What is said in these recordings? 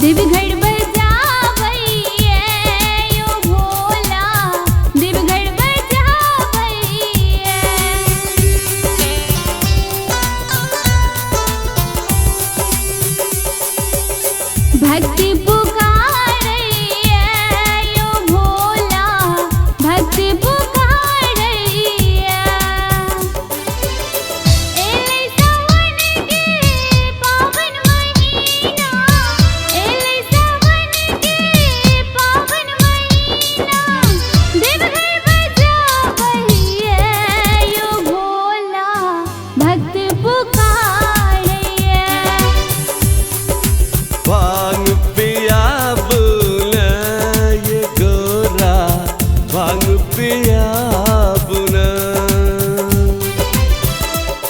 देवघर बजावैया यो भोला, देवघर बजावैया। भक्ति पुकारैया यो भोला, भक्ति पुकारैया। एले सावन के पावन महीना, एले सावन के पावन महीना, देवघर बजावैया यो भोला, भक्त पुकारैया। भांग पिया बुना ये गोरा, भांग पिया बुना।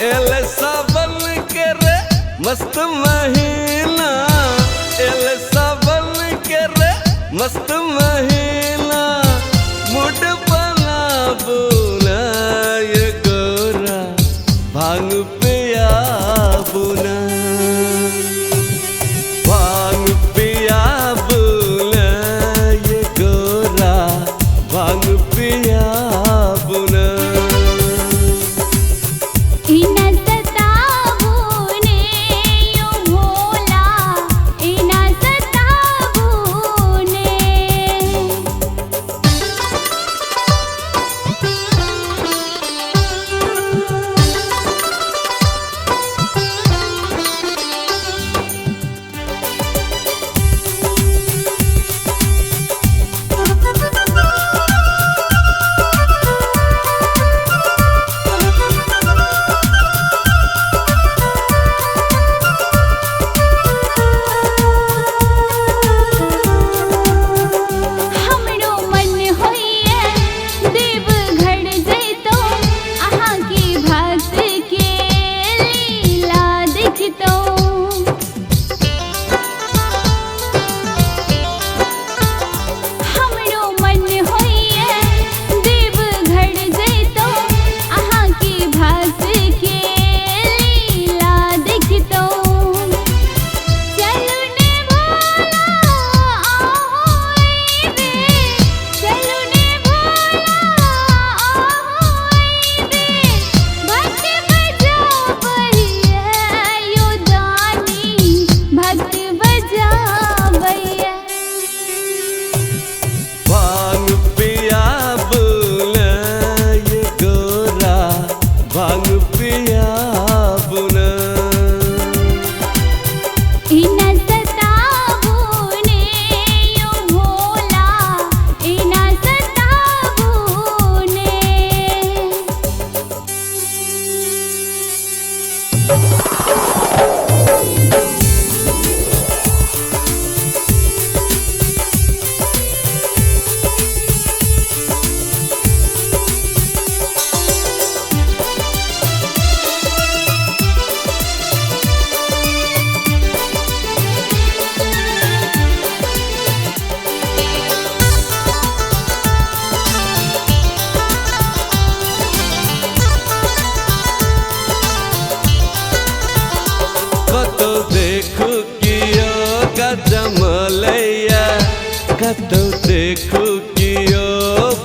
एले सावन के रे मस्त महीना, एले सावन के रे मस्त महीना, मुड बना बुना ये गोरा, भांग पिया बुना। भांग पिया बुना ये गोरा, भांग पिया बुना। इना सतावुने यो भोला, इना सतावुने। हमरो मन होइए देवघर जइतो, अहाँ की भक्त के लीला देखितो। हमरो मन होइए देवघर जइतो, अहाँ की भक्त के लीला देखितो। चलू ने भोला आहोइबे, चलू ने भोला आहोइबे, भक्त बजावैया यो दानी, भक्त बजावैया। भांग पिया बुना ये गोरा, भांग पिया बुना। इना सतावुने यो भोला, इना सतावुने। कतो देखू कियो गजमलैया, कतो देखू कियो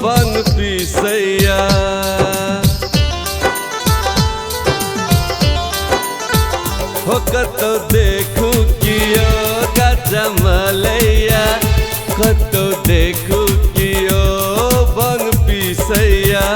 बन पिसैया। हो कतो देखू कियो गजमलैया, कतो देखू कियो बन पिसैया।